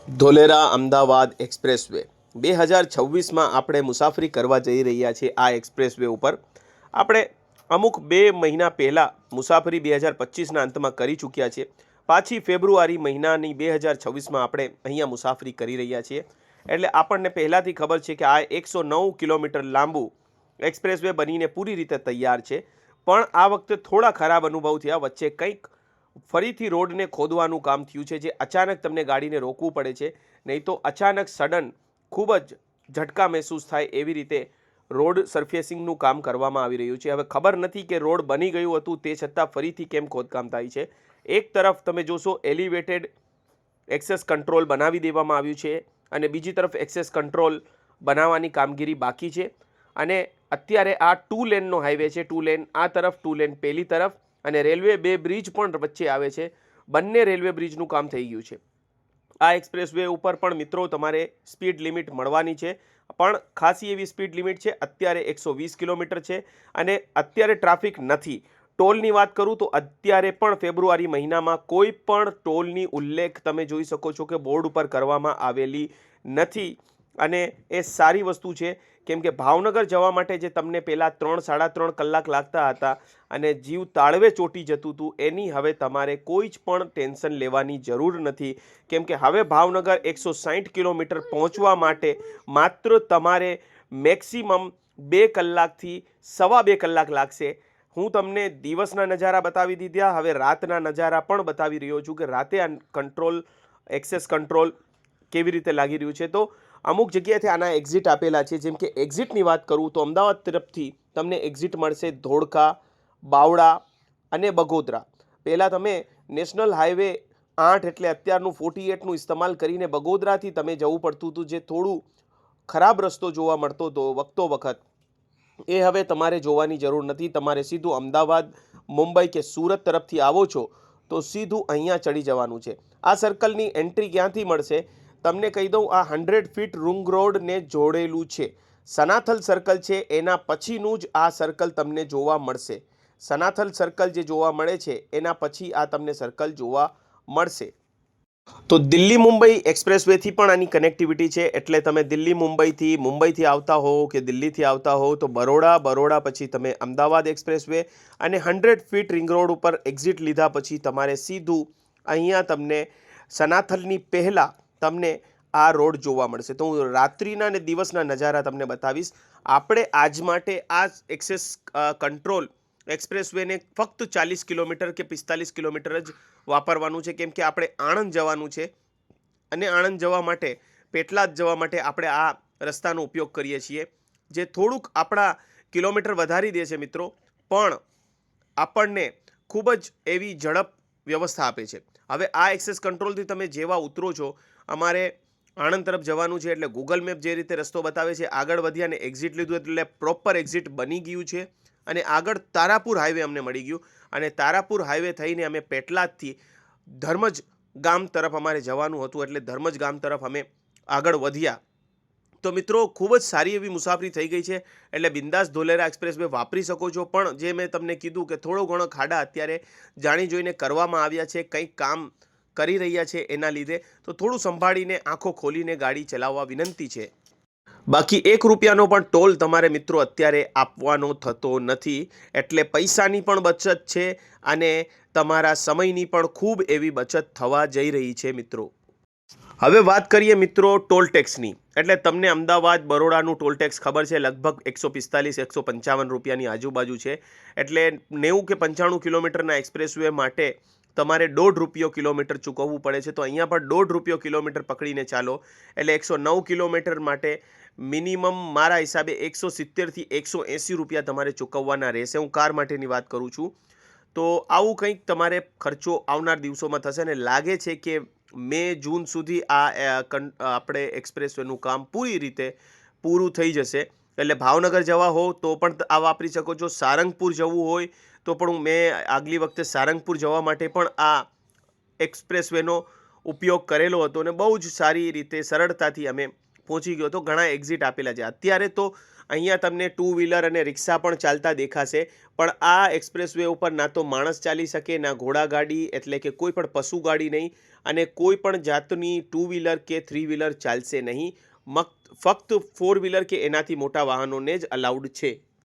Dholera Ahmedabad expressway 2026માં આપણે મુસાફરી કરવા જઈ રહ્યા છીએ। આ એક્સપ્રેસવે ઉપર આપણે અમુક 2 મહિના પહેલાં મુસાફરી 2025ના અંતમાં કરી ચૂક્યા છીએ। પાછી ફેબ્રુઆરી મહિનાની 2026માં આપણે અહીંયા મુસાફરી કરી રહ્યા છીએ। એટલે આપણને પહેલાંથી ખબર છે કે આ 109 કિલોમીટર લાંબુ એક્સપ્રેસવે બનીને પૂરી રીતે તૈયાર છે। પણ આ વખતે થોડા ખરાબ અનુભવ થયા। વચ્ચે કંઈક ફરીથી રોડને ખોદવાનું કામ થયું છે, જે અચાનક તમને ગાડીને રોકવું પડે છે, નહીં તો અચાનક સડન ખૂબ જ ઝટકા મહેસૂસ થાય એવી રીતે રોડ સરફેસિંગનું કામ કરવામાં આવી રહ્યું છે। હવે ખબર નથી કે રોડ બની ગયું હતું તે છતાં ફરીથી કેમ ખોદકામ થાય છે। એક તરફ તમે જોશો એલિવેટેડ એક્સેસ કંટ્રોલ બનાવી દેવામાં આવ્યું છે અને બીજી તરફ એક્સેસ કંટ્રોલ બનાવવાની કામગીરી બાકી છે। અને અત્યારે આ 2 લેનનો હાઈવે છે। 2 લેન આ તરફ, 2 લેન પેલી તરફ, અને રેલવે 2 બ્રિજ પણ વચ્ચે આવે છે। બંને રેલવે બ્રિજનું કામ થઈ ગયું છે। આ એક્સપ્રેસવે ઉપર પણ મિત્રો તમારે સ્પીડ લિમિટ મળવાની છે, પણ ખાસી એવી સ્પીડ લિમિટ છે। અત્યારે 120 કિલોમીટર છે અને અત્યારે ટ્રાફિક નથી। ટોલની વાત કરું તો અત્યારે પણ ફેબ્રુઆરી મહિનામાં કોઈ પણ ટોલની ઉલ્લેખ તમે જોઈ શકો છો કે બોર્ડ ઉપર કરવામાં આવેલી નથી, અને એ સારી વસ્તુ છે। કેમ કે ભાવનગર જવા માટે જે તમને પહેલાં 3-3.5 કલાક લાગતા હતા અને જીવ તાળવે ચોંટી જતું હતું, એની હવે તમારે કોઈ જ પણ ટેન્શન લેવાની જરૂર નથી। કેમ કે હવે ભાવનગર 160 કિલોમીટર પહોંચવા માટે માત્ર તમારે મેક્સિમમ 2 કલાકથી 2.25 કલાક લાગશે। હું તમને દિવસના નજારા બતાવી દીધા, હવે રાતના નજારા પણ બતાવી રહ્યો છું કે રાતે આ કંટ્રોલ એક્સેસ કંટ્રોલ કેવી રીતે લાગી રહ્યું છે। તો અમુક જગ્યાએથી આના એક્ઝિટ આપેલા છે। જેમ કે એક્ઝિટની વાત કરું તો અમદાવાદ તરફથી તમને એક્ઝિટ મળશે ધોળકા, બાવળા અને બગોદરા। પહેલાં તમે નેશનલ હાઈવે 8 એટલે અત્યારનું 48નું ઇસ્તેમાલ કરીને બગોદરાથી તમે જવું પડતું હતું, જે થોડું ખરાબ રસ્તો જોવા મળતો હતો વખતો વખત। એ હવે તમારે જોવાની જરૂર નથી। તમારે સીધું અમદાવાદ, મુંબઈ કે સુરત તરફથી આવો છો તો સીધું અહીંયા ચડી જવાનું છે। આ સર્કલની એન્ટ્રી ક્યાંથી મળશે તમને કહી દઉં, આ 100 ફીટ રૂંગ રોડને જોડેલું છે। સનાથલ સર્કલ છે એના પછીનું જ આ સર્કલ તમને જોવા મળશે। સનાથલ સર્કલ જે જોવા મળે છે એના પછી આ તમને સર્કલ જોવા મળશે। તો દિલ્હી મુંબઈ એક્સપ્રેસવેથી પણ આની કનેક્ટિવિટી છે। એટલે તમે દિલ્હી મુંબઈથી આવતા હો કે દિલ્હીથી આવતા હો તો બરોડા પછી તમે અમદાવાદ એક્સપ્રેસવે અને 100 ફીટ રિંગ રોડ ઉપર એક્ઝિટ લીધા પછી તમારે સીધું અહીંયા તમને સનાથલની પહેલાં તમને આ રોડ જોવા મળશે। તો હું રાત્રિના અને દિવસના નજારા તમને બતાવીશ। આપણે આજ માટે આ એક્સેસ કંટ્રોલ એક્સપ્રેસવેને ફક્ત 40 કિલોમીટર કે 45 કિલોમીટર જ વાપરવાનું છે, કેમ કે આપણે આણંદ જવાનું છે અને આણંદ જવા માટે, પેટલાદ જવા માટે આપણે આ રસ્તાનો ઉપયોગ કરીએ છીએ, જે થોડુંક આપણા કિલોમીટર વધારી દે છે મિત્રો, પણ આપણને ખૂબ જ એવી ઝડપ વ્યવસ્થા આપે છે। હવે આ એક્સેસ કંટ્રોલથી તમે જેવા ઉતરો છો, અમારે આણંદ તરફ જવાનું છે એટલે ગૂગલ મેપ જે રીતે રસ્તો બતાવે છે, આગળ વધ્યા અને એક્ઝિટ લીધું એટલે પ્રોપર એક્ઝિટ બની ગયું છે અને આગળ તારાપુર હાઈવે અમને મળી ગયું અને તારાપુર હાઈવે થઈને અમે પેટલાદથી ધર્મજ ગામ તરફ અમારે જવાનું હતું, એટલે ધર્મજ ગામ તરફ અમે આગળ વધ્યા। તો મિત્રો ખૂબ જ સારી એવી મુસાફરી થઈ ગઈ છે। એટલે બિંદાસ ધોલેરા એક્સપ્રેસવે વાપરી શકો છો, પણ જે મેં તમને કીધું કે થોડો ઘણો ખાડા અત્યારે જાણી જોઈને કરવામાં આવ્યા છે, કંઈક કામ કરી રહ્યા છે એના લીધે, તો થોડું સંભાળીને આંખો ખોલીને ગાડી ચલાવવા વિનંતી છે। બાકી 1 રૂપિયાનો પણ ટોલ તમારે મિત્રો અત્યારે આપવાનો થતો નથી, એટલે પૈસાની પણ બચત છે અને તમારા સમયની પણ ખૂબ એવી બચત થવા જઈ રહી છે મિત્રો। હવે વાત કરીએ મિત્રો ટોલ ટેક્સની। એટલે તમને અમદાવાદ બરોડાનું ટોલ ટેક્સ ખબર છે, લગભગ 145-155 રૂપિયાની આજુબાજુ છે। એટલે 90 કે 95 કિલોમીટરના એક્સપ્રેસવે માટે તમારે 1.5 રૂપિયો કિલોમીટર ચૂકવવું પડે છે। તો અહીંયા પણ 1.5 રૂપિયો કિલોમીટર પકડીને ચાલો, એટલે 109 કિલોમીટર માટે મિનિમમ મારા હિસાબે 170થી 180 રૂપિયા તમારે ચૂકવવાના રહેશે। હું કાર માટેની વાત કરું છું। તો આવું કંઈક તમારે ખર્ચો આવનાર દિવસોમાં થશે અને લાગે છે કે મે-જૂન સુધી આ આપણે એક્સપ્રેસવેનું કામ પૂરી રીતે પૂરું થઈ જશે। એટલે ભાવનગર જવા હો તો પણ આ વાપરી શકો છો, સારંગપુર જવું હોય તો પણ મેં આગલી વખતે સારંગપુર જવા માટે પણ આ એક્સપ્રેસવેનો ઉપયોગ કરેલો હતો અને બહુ જ સારી રીતે સરળતાથી અમે પહોંચી ગયો હતો। ઘણા એક્ઝિટ આપેલા છે। અત્યારે તો અહીંયા તમને ટુ વ્હીલર અને રિક્ષા પણ ચાલતા દેખાશે, પણ આ એક્સપ્રેસ વે ઉપર ના તો માણસ ચાલી શકે, ના ઘોડાગાડી એટલે કે કોઈ પણ પશુ ગાડી નહીં, અને કોઈ પણ જાતની ટુ વ્હીલર કે થ્રી વ્હીલર ચાલશે નહીં. ફક્ત ફોર વ્હીલર કે એનાથી મોટા વાહનોને જ અલાઉડ છે.